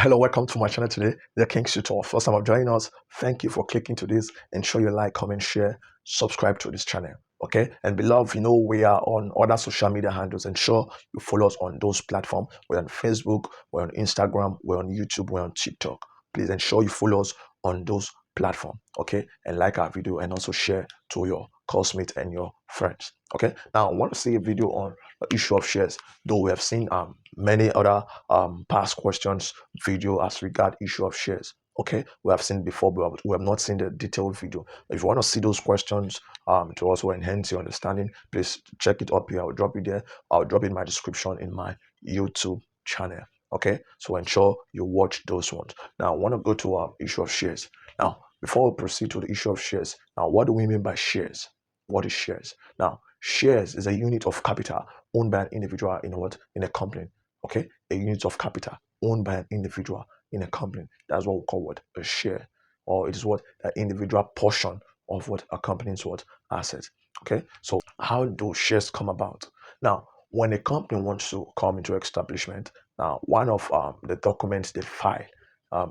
Hello, welcome to my channel today, The King's Tutor. First time of joining us, thank you for clicking to this. Ensure you like, comment, share, subscribe to this channel. Okay, and beloved, we are on other social media handles. Ensure you follow us on those platforms. We're on Facebook, we're on Instagram, we're on YouTube, we're on TikTok. Please ensure you follow us on those platforms. Okay, and like our video and also share to your classmates and your friends. Okay, now I want to see a video on the issue of shares, though we have seen many other past questions video as regard issue of shares. Okay, we have seen before, but we have not seen the detailed video. If you want to see those questions to also enhance your understanding, please check it up here. I'll drop it there. I'll drop it in my description in my YouTube channel. Okay, so ensure you watch those ones. Now I want to go to issue of shares. Now before we proceed to the issue of shares, now what do we mean by shares? What is shares? Now shares is a unit of capital owned by an individual in a company. Okay, a unit of capital owned by an individual in a company. That's what we call what a share, or it is what an individual portion of what a company's what assets. Okay, so how do shares come about? Now, when a company wants to come into establishment, now one of the documents they file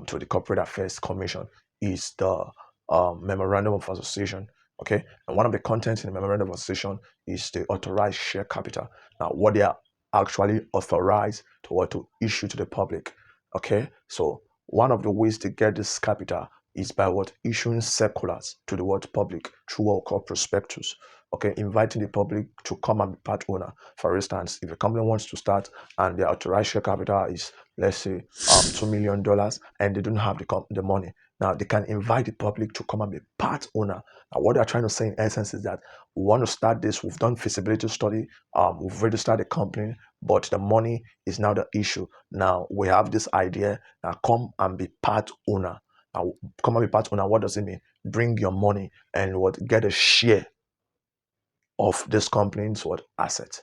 to the Corporate Affairs Commission is the Memorandum of Association. Okay, and one of the contents in the Memorandum of Association is the authorized share capital. Now, what they are actually authorized to issue to the public. Okay, so one of the ways to get this capital is by what issuing circulars to the world public through what we call prospectus. Okay, inviting the public to come and be part owner. For instance, if a company wants to start and their authorized share capital is, let's say, $2 million, and they don't have the money, now they can invite the public to come and be part owner. Now, what they're trying to say in essence is that we want to start this. We've done feasibility study. We've registered a company, but the money is now the issue. Now we have this idea. Now come and be part owner. Now come and be part owner. What does it mean? Bring your money and what get a share of this company's what asset.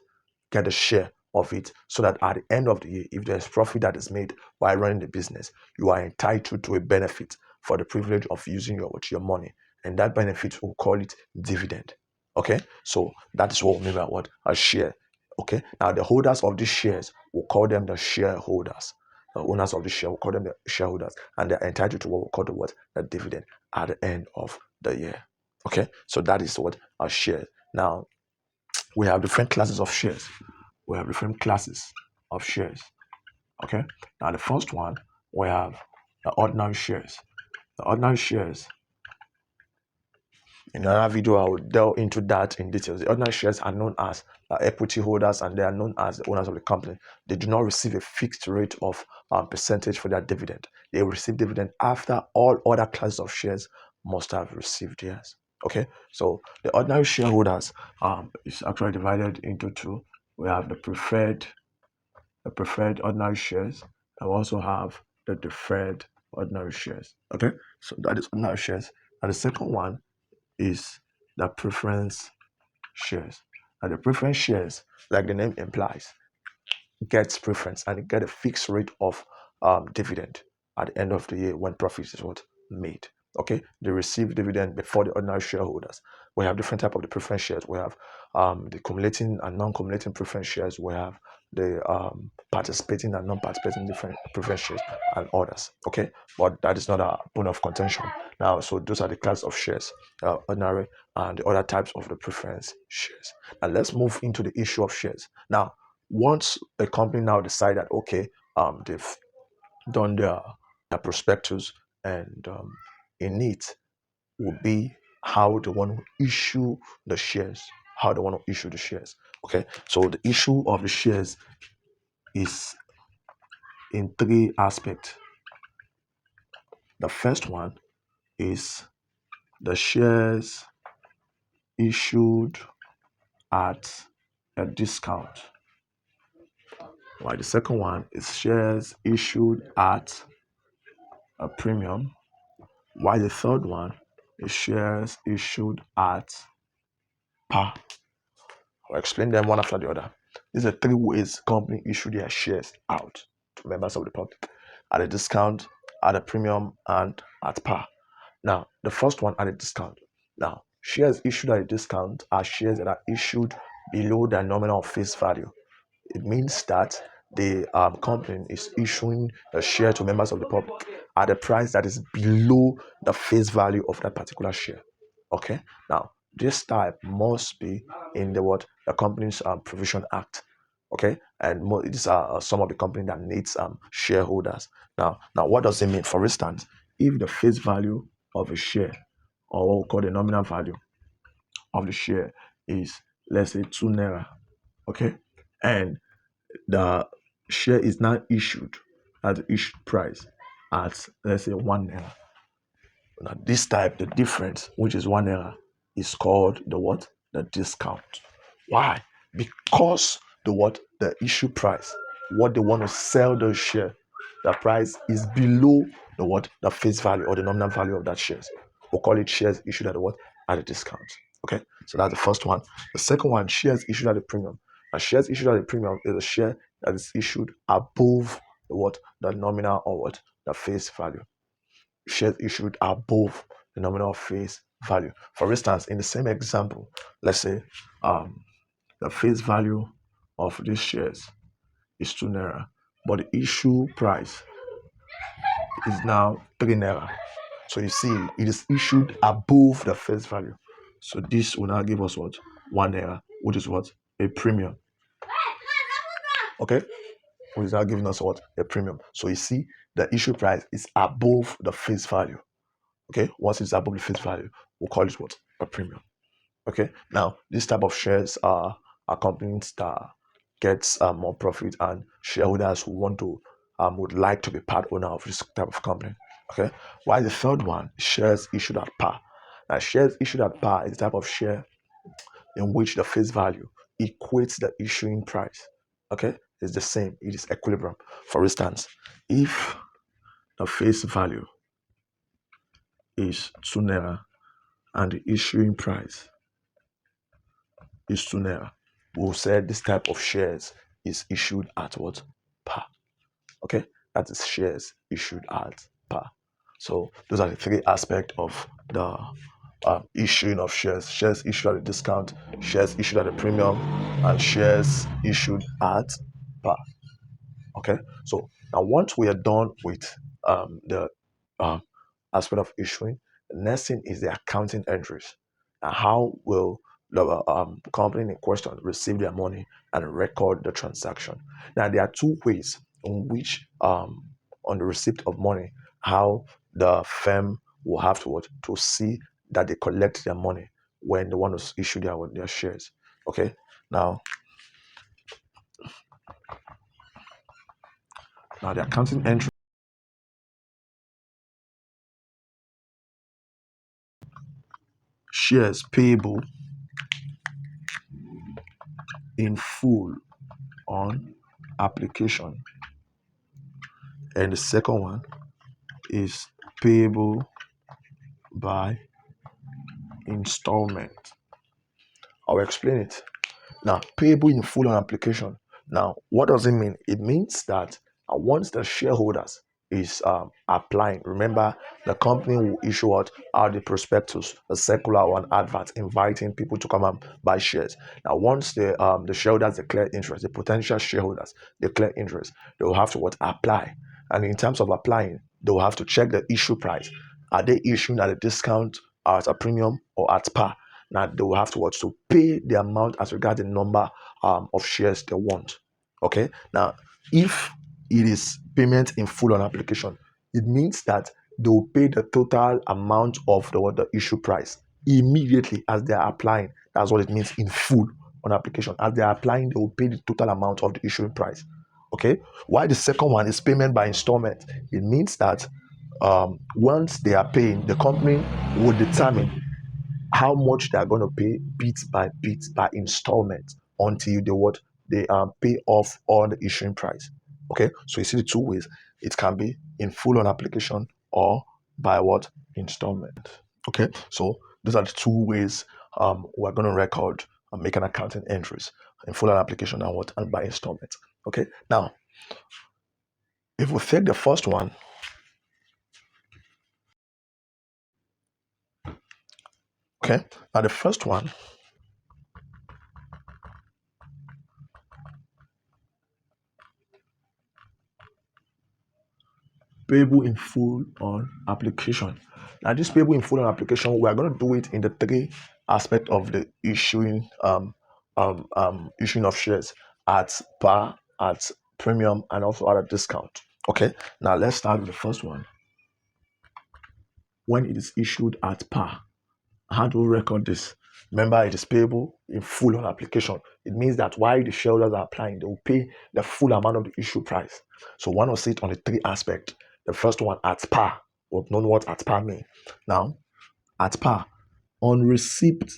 Get a share of it, so that at the end of the year, if there's profit that is made while running the business, you are entitled to a benefit for the privilege of using your money, and that benefit will call it dividend. Okay, so that is what we mean by what a share. Okay, now the holders of these shares, will call them the shareholders. The owners of the share, will call them the shareholders, and they're entitled to what we call the dividend at the end of the year. Okay, so that is what a share. Now we have different classes of shares. We have different classes of shares. Okay, now the first one, we have the ordinary shares. The ordinary shares, in another video, I will delve into that in details. The ordinary shares are known as equity holders, and they are known as the owners of the company. They do not receive a fixed rate of percentage for their dividend. They receive dividend after all other classes of shares must have received theirs. Okay, so the ordinary shareholders is actually divided into two. We have the preferred ordinary shares, and we also have the deferred ordinary shares. Okay, so that is ordinary shares. And the second one is the preference shares. And the preference shares, like the name implies, gets preference and it get a fixed rate of dividend at the end of the year when profit is what made. Okay, they receive dividend before the ordinary shareholders. We have different type of the preference shares. We have the cumulating and non-cumulating preference shares. We have the participating and non-participating different preference shares and others. Okay, but that is not a bone of contention now. So those are the class of shares, ordinary and the other types of the preference shares. And let's move into the issue of shares now. Once a company now decide that okay, they've done their prospectus, and in it will be how they want to issue the shares. How they want to issue the shares. Okay, so the issue of the shares is in three aspects. The first one is the shares issued at a discount, while the second one is shares issued at a premium, while the third one is shares issued at par. I'll explain them one after the other. These are three ways company issue their shares out to members of the public: at a discount, at a premium, and at par. Now, the first one, at a discount. Now, shares issued at a discount are shares that are issued below their nominal face value. It means that the company is issuing a share to members of the public at a price that is below the face value of that particular share. Okay, now this type must be in the company's provision act. Okay, and these are some of the company that needs shareholders. Now what does it mean? For instance, if the face value of a share, or what we call the nominal value of the share, is, let's say, 2 naira, okay, and the share is now issued at the issued price at, let's say, 1 naira. Now this type, the difference, which is 1 naira, is called the what? The discount. Why? Because the issue price, what they want to sell the share, the price is below the face value or the nominal value of that shares. We'll call it shares issued at the what? At a discount. Okay, so that's the first one. The second one, shares issued at a premium. A shares issued at a premium is a share that is issued above the nominal or the face value. Shares issued above the nominal face value. For instance, in the same example, let's say the face value of these shares is 2 naira, but the issue price is now 3 naira. So you see, it is issued above the face value. So this will now give us what? 1 naira, which is what? A premium. Okay? Which is now giving us what? A premium. So you see, the issue price is above the face value. Okay? Once it's above the face value, we'll call it what? A premium. Okay? Now, this type of shares are companies that gets more profit, and shareholders who want to would like to be part owner of this type of company. Okay, while the third one, shares issued at par. Now, shares issued at par is the type of share in which the face value equates the issuing price. Okay, it's the same, it is equilibrium. For instance, if the face value is 2 naira and the issuing price is 2 naira, we'll say this type of shares is issued at what? Par. Okay, that is shares issued at par. So those are the three aspects of the issuing of shares: shares issued at a discount, shares issued at a premium, and shares issued at par. Okay, so now once we are done with the um, aspect of issuing, the next thing is the accounting entries. And how will the company in question receive their money and record the transaction? Now, there are two ways in which, on the receipt of money, how the firm will have to see that they collect their money when they want to issue their shares. Okay, now the accounting entry: shares payable in full on application, and the second one is payable by installment. I'll explain it. Now, payable in full on application. Now, what does it mean? It means that once the shareholders is applying, remember, the company will issue out the prospectus, a circular or an advert inviting people to come and buy shares. Now, once the shareholders declare interest, the potential shareholders declare interest, they will have to apply. And in terms of applying, they will have to check the issue price. Are they issuing at a discount, at a premium, or at par? Now they will have to pay the amount as regards the number of shares they want. Okay. Now, if it is payment in full on application, it means that they will pay the total amount of the issue price immediately as they are applying. That's what it means in full on application. As they are applying, they will pay the total amount of the issuing price. Okay. While the second one is payment by installment, it means that once they are paying, the company will determine how much they are going to pay bit by installment until they pay off all the issuing price. Okay, so you see the two ways. It can be in full on application or by installment. Okay, so those are the two ways we're going to record and make an accounting entries: in full on application and by installment. Okay, now if we take the first one, okay, now the first one, payable in full on application. Now, this payable in full on application, we are going to do it in the three aspect of the issuing of shares at par, at premium, and also at a discount. Okay, now let's start with the first one. When it is issued at par, how do we record this? Remember, it is payable in full on application. It means that while the shareholders are applying, they will pay the full amount of the issue price. So one will see it on the three aspects. The first one at par, or known what at par means. Now, at par, on receipt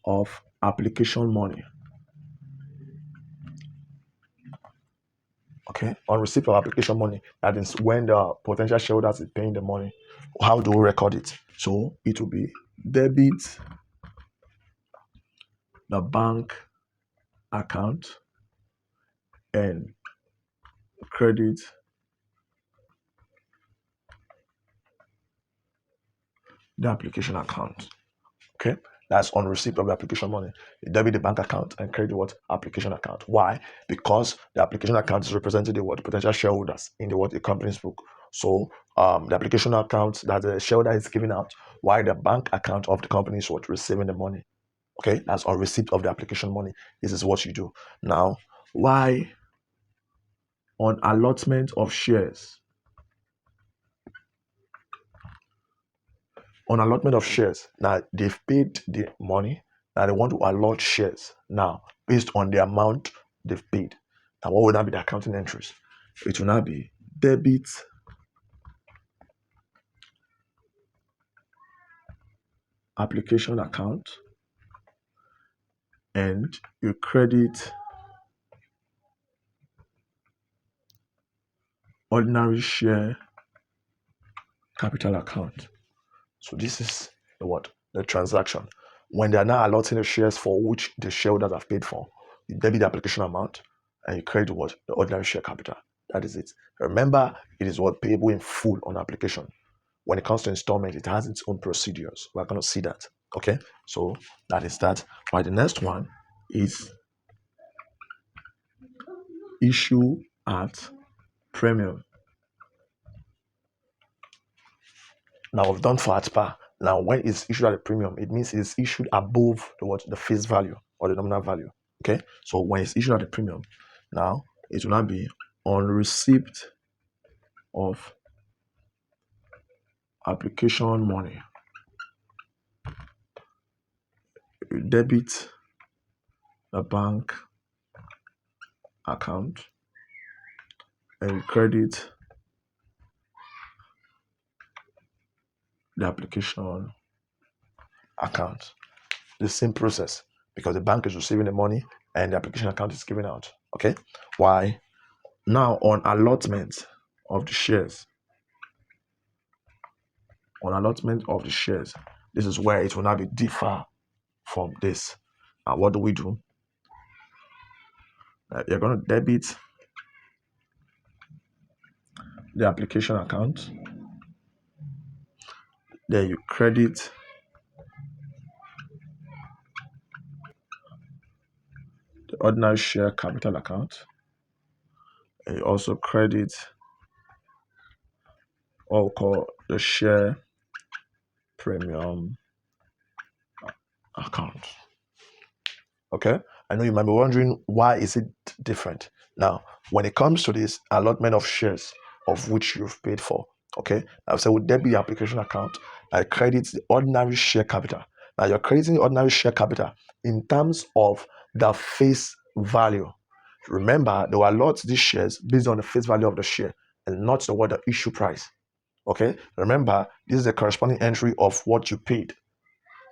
of application money. Okay, on receipt of application money, that is when the potential shareholders is paying the money. How do we record it? So it will be debit the bank account and credit the application account. Okay, that's on receipt of the application money. You debit the bank account and credit what application account. Why? Because the application account is representing the what potential shareholders in the what the company's book. So the application account that the shareholder is giving out, while the bank account of the company is what receiving the money. Okay, that's on receipt of the application money. This is what you do. Now, why on allotment of shares? On allotment of shares, now they've paid the money. Now they want to allot shares now based on the amount they've paid. Now, what would that be the accounting entries? It will now be debit application account and you credit ordinary share capital account. So this is the what? The transaction. When they are now allotting the shares for which the shareholders have paid for, you debit the application amount and you credit what? The ordinary share capital. That is it. Remember, it is what payable in full on application. When it comes to installment, it has its own procedures. We're going to see that. Okay, so that is that. Right, the next one is issue at premium. Now we've done for at par. Now when it's issued at a premium, it means it's issued above the face value or the nominal value. Okay, so when it's issued at a premium, now it will not be on receipt of application money. You debit the bank account and you credit the application account. The same process because the bank is receiving the money and the application account is given out. Okay, why? Now on allotment of the shares, this is where it will now be differ from this. Now what do we do? You're going to debit the application account, then you credit the ordinary share capital account, and you also credit what we call the share premium account. Okay, I know you might be wondering why is it different. Now when it comes to this allotment of shares of which you've paid for, okay, I've said would debit the application account, I credit the ordinary share capital. Now you're crediting the ordinary share capital in terms of the face value. Remember, they will allot these shares based on the face value of the share and not the issue price. Okay, remember, this is the corresponding entry of what you paid.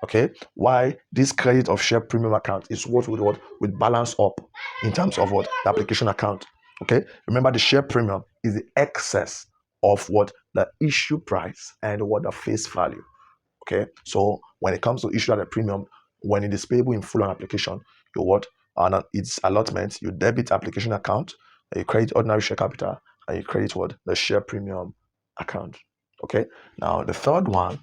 Okay, why this credit of share premium account is what would balance up in terms of what the application account. Okay, remember the share premium is the excess of what the issue price and what the face value. Okay, so when it comes to issue at a premium, when it is payable in full on application, you what on its allotment, you debit application account, you credit ordinary share capital, and you credit what the share premium account. Okay, now the third one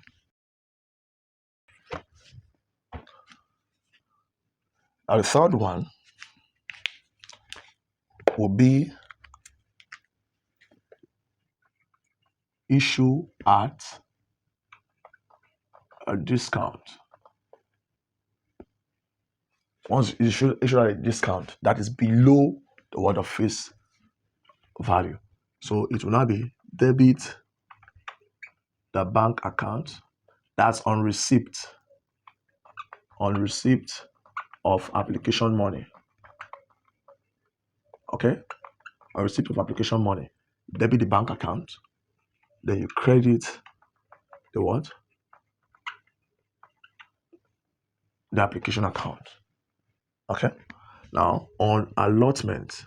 will be issue at a discount. Once you issue at a discount that is below the word of face value. So it will now be debit the bank account. That's on receipt of application money. Okay, on receipt of application money, debit the bank account, then you credit the what? The application account. Okay, now on allotment,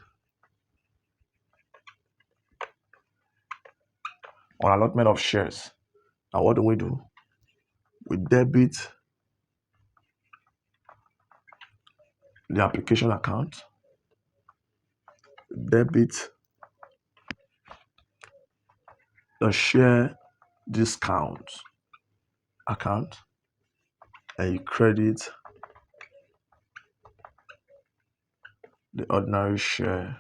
of shares, now what do? We debit the application account, debit the share discount account, and you credit the ordinary share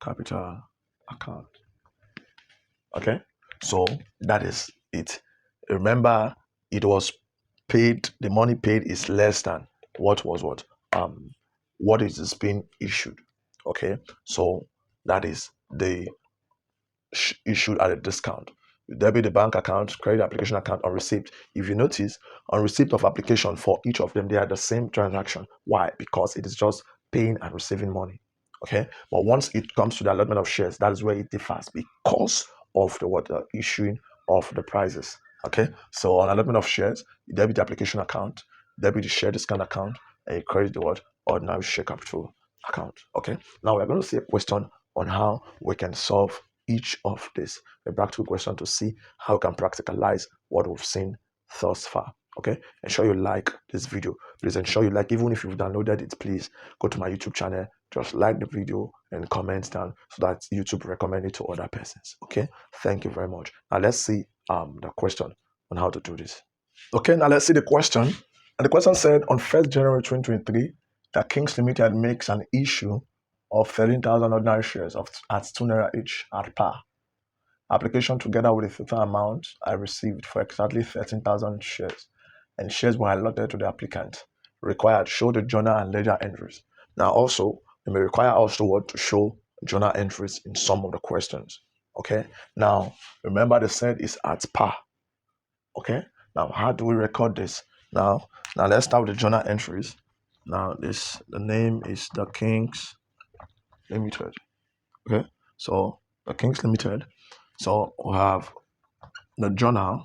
capital account. Okay, so that is it. Remember, it was paid, the money paid is less than what is being issued. Okay, so that is the issued at a discount. You debit the bank account, credit application account on receipt. If you notice, on receipt of application for each of them, they are the same transaction. Why? Because it is just paying and receiving money. Okay, but once it comes to the allotment of shares, that is where it differs because of the issuing of the prices. Okay, so on allotment of shares, you debit the application account, debit the share discount account, and you credit the ordinary share capital account. Okay, now we're going to see a question on how we can solve each of this, a practical question to see how we can practicalize what we've seen thus far. Okay, ensure you like this video. Please ensure you like, even if you've downloaded it, please go to my YouTube channel, just like the video and comment down so that YouTube recommend it to other persons. Okay, thank you very much. Now let's see the question on how to do this. Okay, now let's see the question. And the question said, on 1st January 2023, that Kings Limited makes an issue of 13,000 ordinary shares at 2 naira each at par. Application together with the total amount I received for exactly 13,000 shares, and shares were allotted to the applicant. Required, show the journal and ledger entries. Now also, they may require us to show journal entries in some of the questions. Okay, now remember they said it's at par. Okay, now how do we record this? Now let's start with the journal entries. Now the name is the Kings Limited. Okay, so the Kings Limited. So we have the journal.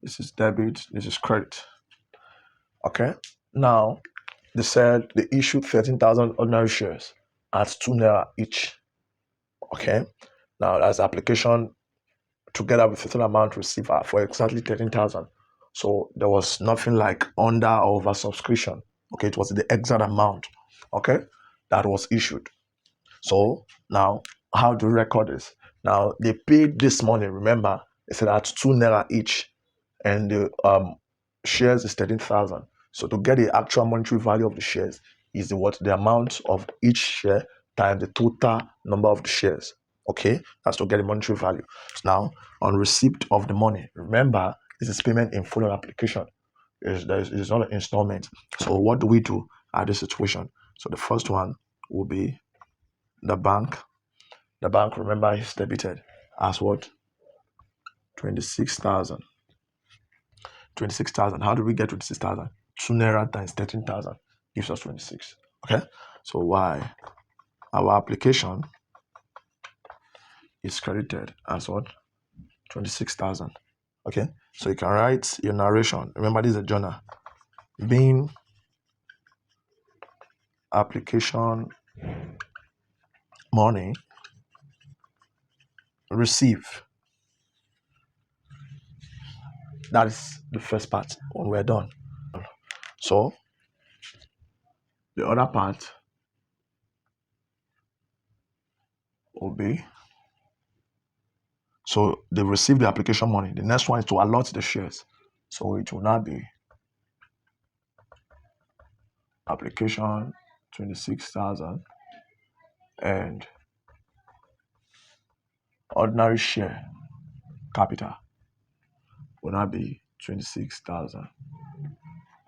This is debit, this is credit. Okay, now they said they issued 13,000 ordinary shares at 2 naira each. Okay, now that's application together with the total amount received for exactly 13,000. So there was nothing like under or over subscription. Okay, it was the exact amount. Okay, that was issued. So now, how do we record this? Now they paid this money. Remember, they said at 2 naira each, and the shares is 13,000. So to get the actual monetary value of the shares is the amount of each share times the total number of the shares. Okay, that's to get the monetary value. So now, on receipt of the money, remember this is payment in full application. It's not an installment. So what do we do at this situation? So the first one will be the bank. The bank, remember, is debited as what? 26,000. 26,000. How do we get 26,000? 2 naira times 13,000 gives us 26. Okay, so why? Our application is credited as what? 26,000. Okay, so you can write your narration. Remember, this is a journal. Being application money receive. That is the first part when we're done. So the other part will be, so they receive the application money. The next one is to allot the shares. So it will now be application 26,000 and ordinary share capital will not be 26,000.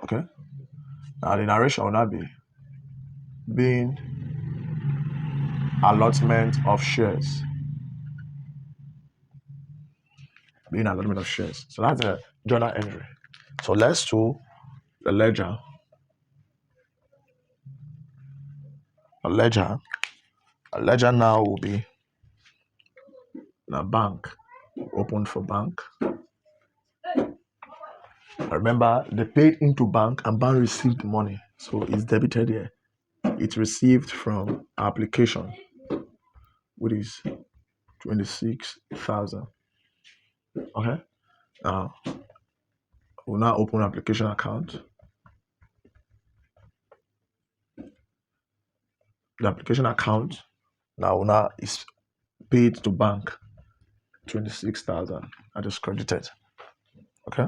Okay. Now the narration will not be being allotment of shares. Being allotment of shares. So that's a journal entry. So let's do the ledger. A ledger now will be the bank. Open for bank. Remember, they paid into bank and bank received money. So it's debited here. It's received from application, which is 26,000. Okay. Now we'll now open application account. The application account now is paid to bank 26,000. I just credited. Okay.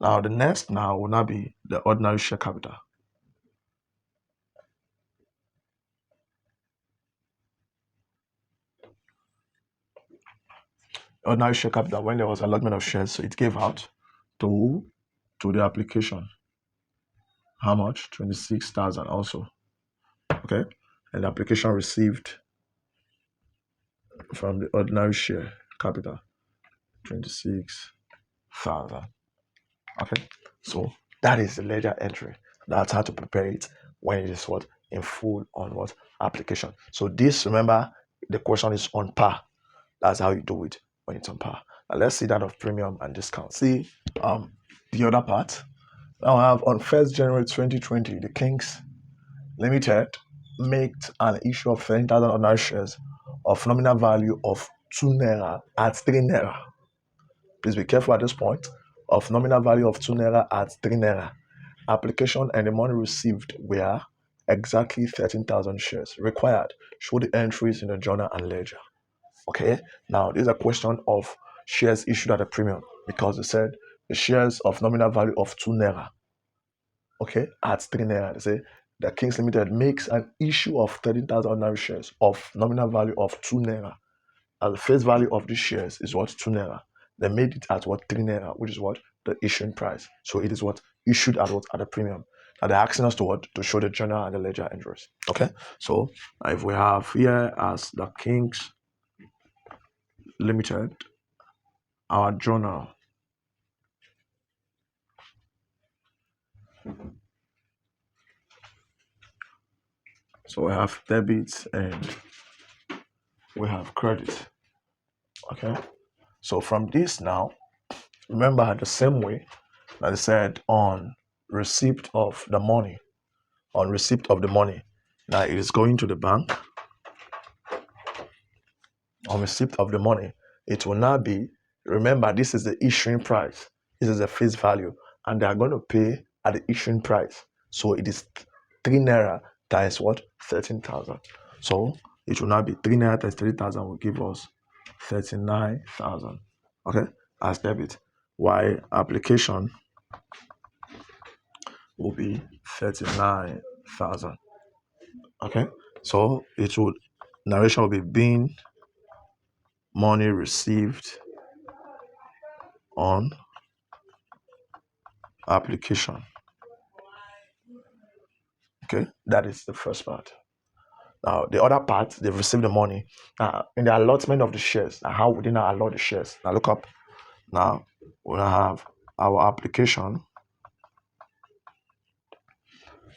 Now the next will now be the ordinary share capital. Ordinary share capital, when there was allotment of shares, so it gave out to the application. How much? 26,000 also. Okay. And the application received from the ordinary share capital 26,000. Okay. So that is the ledger entry. That's how to prepare it when it is what? In full on what? Application. So this, remember, the question is on par. That's how you do it when it's on par. Now let's see that of premium and discount. See the other part. Now I have on 1st January 2020, the Kings Limited made an issue of 30,000 ordinary shares of nominal value of 2 naira at 3 naira. Please be careful at this point. Of nominal value of 2 naira at 3 naira. Application and the money received were exactly 13,000 shares. Required. Show the entries in the journal and ledger. Okay. Now this is a question of shares issued at a premium because they said the shares of nominal value of 2 naira. Okay, at 3 naira. They say the Kings Limited makes an issue of 13,000 ordinary shares of nominal value of 2 naira. And the face value of these shares is what? 2 naira. They made it at what? 3 naira, which is what? The issuing price. So it is what? Issued at what? At a premium. Now they're asking us to what? To show the journal and the ledger entries. Okay, so if we have here as the Kings Limited, our journal. So we have debit and we have credit. Okay, so from this now, remember the same way that I said on receipt of the money. On receipt of the money, now it is going to the bank. On receipt of the money, it will now be, remember this is the issuing price. This is the face value, and they are going to pay at the issuing price. So it is 3 naira times what? 13,000. So it will now be 3 naira times 3,000 will give us 39,000. Okay, as debit. While application will be 39,000. Okay, so it would narration will be being money received on application. Okay, that is the first part. Now the other part, they've received the money. Now in the allotment of the shares, now how would they now allot the shares? Now look up. Now we'll have our application.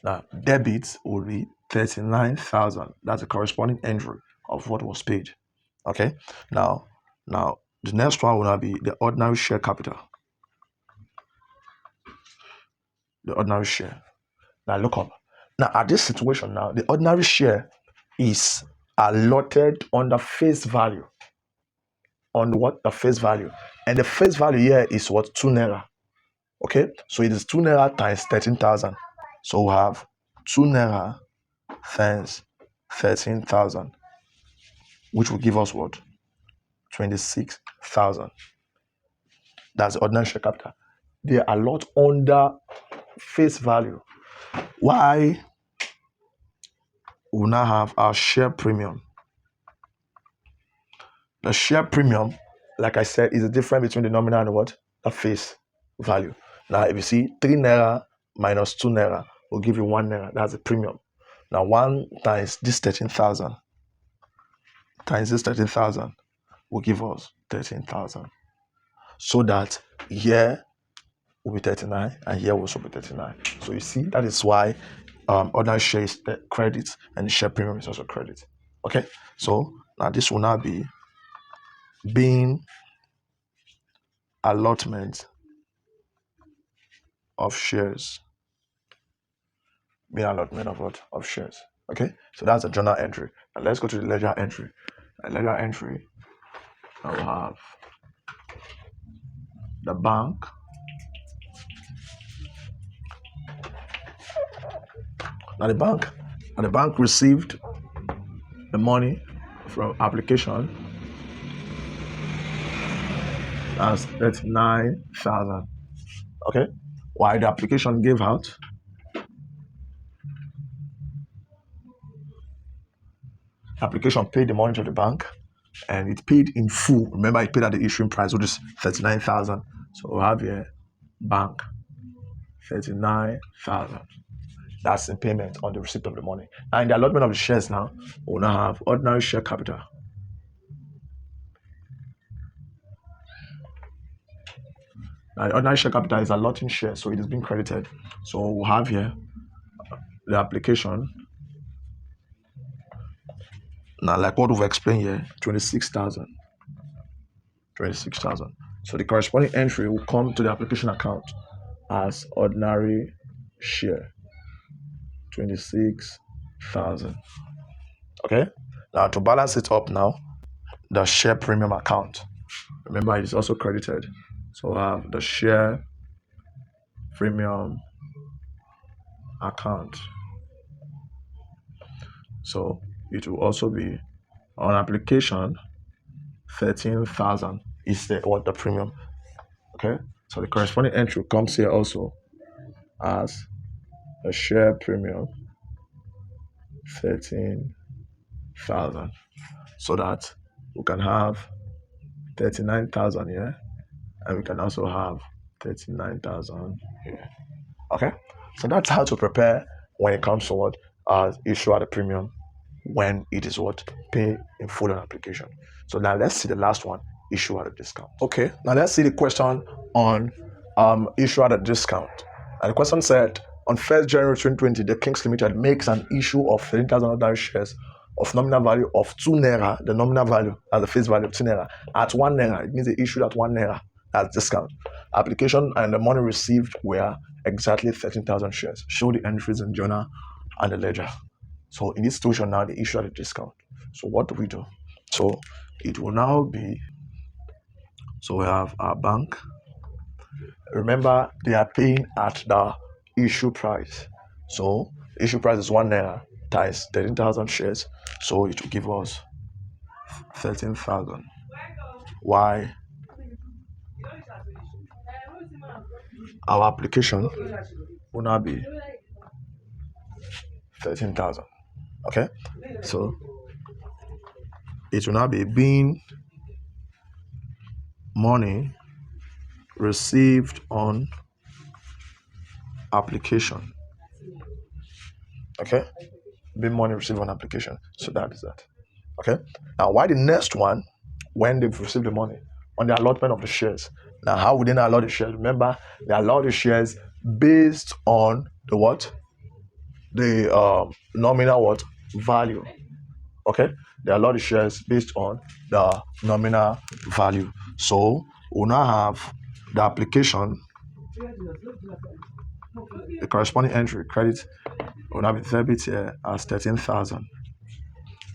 Now debit will be 39,000. That's the corresponding entry of what was paid. Okay. Now the next one will now be the ordinary share capital. The ordinary share. Now look up. Now at this situation now, the ordinary share is allotted on the face value. On what? The face value. And the face value here is what? 2 naira. Okay. So it is 2 naira times 13,000. So we have 2 naira times 13,000, which will give us what? 26,000. That's the ordinary share capital. They allot under face value. Why we'll now have our share premium. The share premium, like I said, is the difference between the nominal and what? The face value. Now, if you see 3 naira minus 2 naira will give you 1 naira. That's the premium. Now, 1 times this 13,000 times this 13,000 will give us 13,000. So that here will be 39 and here will also be 39. So you see, that is why ordinary share is credit and share premium is also credit. Okay, so now this will now be being allotment of shares. Being allotment of what? Of shares. Okay, so that's a journal entry. And let's go to the ledger entry. And ledger entry, I will have the bank. Now the bank received the money from application as 39,000. Okay, why the application gave out? Application paid the money to the bank, and it paid in full. Remember, it paid at the issuing price, which is 39,000. So we'll have here bank 39,000. That's in payment on the receipt of the money. Now in the allotment of the shares now, we'll now have ordinary share capital. Now the ordinary share capital is allotting shares, so it is being credited. So we'll have here the application. Now, like what we've explained here, 26,000. 26,000. So the corresponding entry will come to the application account as ordinary share. 26,000. Okay. Now to balance it up now, the share premium account. Remember, it is also credited. So I have the share premium account. So it will also be on application 13,000 is the premium. Okay. So the corresponding entry comes here also as a share premium 13,000, so that we can have 39,000 here, and we can also have 39,000 here. Okay, so that's how to prepare when it comes to what issue at a premium when it is what pay in full on application. So now let's see the last one, issue at a discount. Okay, now let's see the question on issue at a discount. And the question said, on 1st January 2020, the Kings Limited makes an issue of 13,000 ordinary shares of nominal value of 2 naira, the nominal value as the face value of 2 naira, at 1 naira. It means they issued at 1 naira as discount. Application and the money received were exactly 13,000 shares. Show the entries in journal and the ledger. So in this situation now, they issue at a discount. So what do we do? So it will now be, so we have our bank. Remember, they are paying at the issue price. So issue price is 1 naira times 13,000 shares. So it will give us 13,000. Why? Our application will now be 13,000. Okay, so it will now be being money received on application. Okay, being money received on application. So that is that. Okay, now why the next one, when they've received the money on the allotment of the shares? Now, how would they not allot the shares? Remember, they allot the shares based on the what? The nominal what? Value. Okay, they allot the shares based on the nominal value. So we'll now have the application, the corresponding entry, credit will now be debit here as 13,000.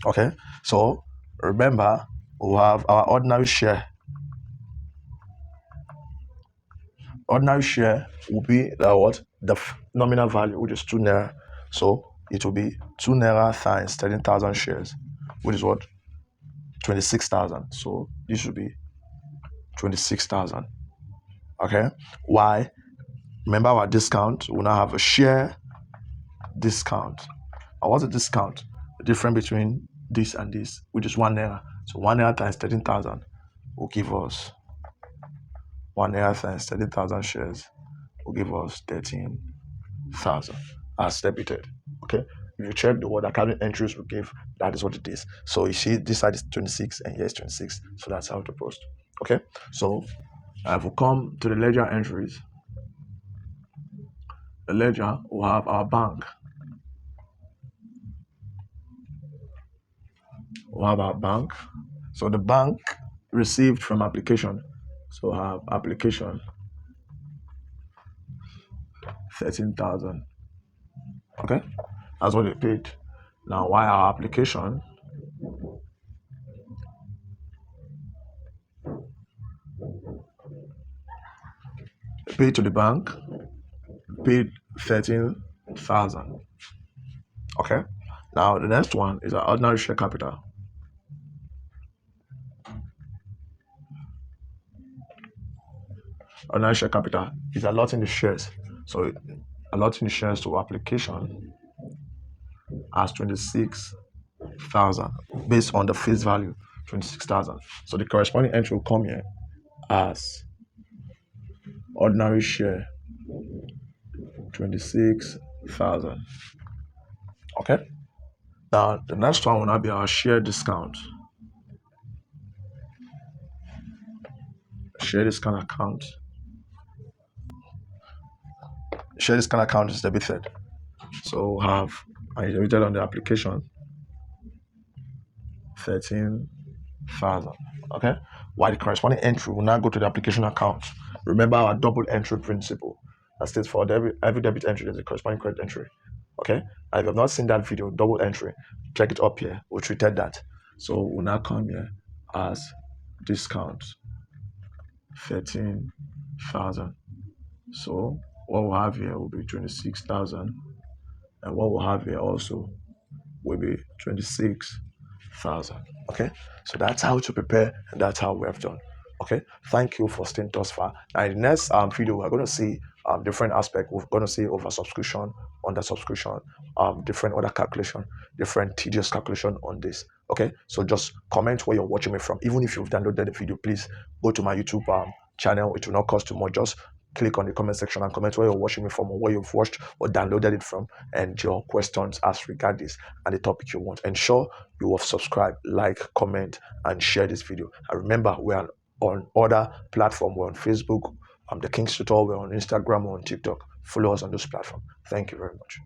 Okay, so remember, we'll have our ordinary share. Ordinary share will be the what? The nominal value, which is 2 naira. So it will be 2 naira times 13,000 shares, which is what? 26,000. So this should be 26,000. Okay, why? Remember our discount, we now have a share discount. And what's a discount? the difference between this and this, which is 1 naira. So 1 naira times 13,000 will give us 1 naira times 13,000 shares will give us 13,000 as debited. Okay, if you check the word accounting entries we give, that is what it is. So you see, this side is 26 and here is 26. So that's how to post. Okay, so if we come to the ledger entries, the ledger will have our bank. We'll have our bank. So the bank received from application. So have application 13,000. Okay, that's what they paid. Now, why our application paid to the bank, paid 13,000. Okay, now the next one is our ordinary share capital. Ordinary share capital is allotting the shares. So allotting the shares to application as 26,000 based on the face value 26,000. So the corresponding entry will come here as ordinary share 26,000. Okay, now the next one will now be our share discount. Share discount account. Share discount account is debited. So we'll have debited on the application 13,000. Okay, while the corresponding entry will now go to the application account. Remember our double entry principle that states for every debit entry there's a corresponding credit entry. Okay, and if you have not seen that video, double entry, check it up here. We treated that. So we'll now come here as discount 13,000. So what we'll have here will be 26,000, and what we'll have here also will be 26,000. Okay, so that's how to prepare, and that's how we have done. Okay, thank you for staying thus far. Now in the next video, we're going to see different aspects. We're going to see over subscription, under subscription, different other calculation, different tedious calculation on this. Okay, so just comment where you're watching me from. Even if you've downloaded the video, please go to my YouTube channel. It will not cost too much. Just click on the comment section and comment where you're watching me from, or where you've watched or downloaded it from, and your questions as regard this and the topic you want. Ensure you have subscribed, like, comment, and share this video. And remember, we are on other platforms. We're on Facebook, The King's Tutor, we're on Instagram, we're on TikTok. Follow us on those platforms. Thank you very much.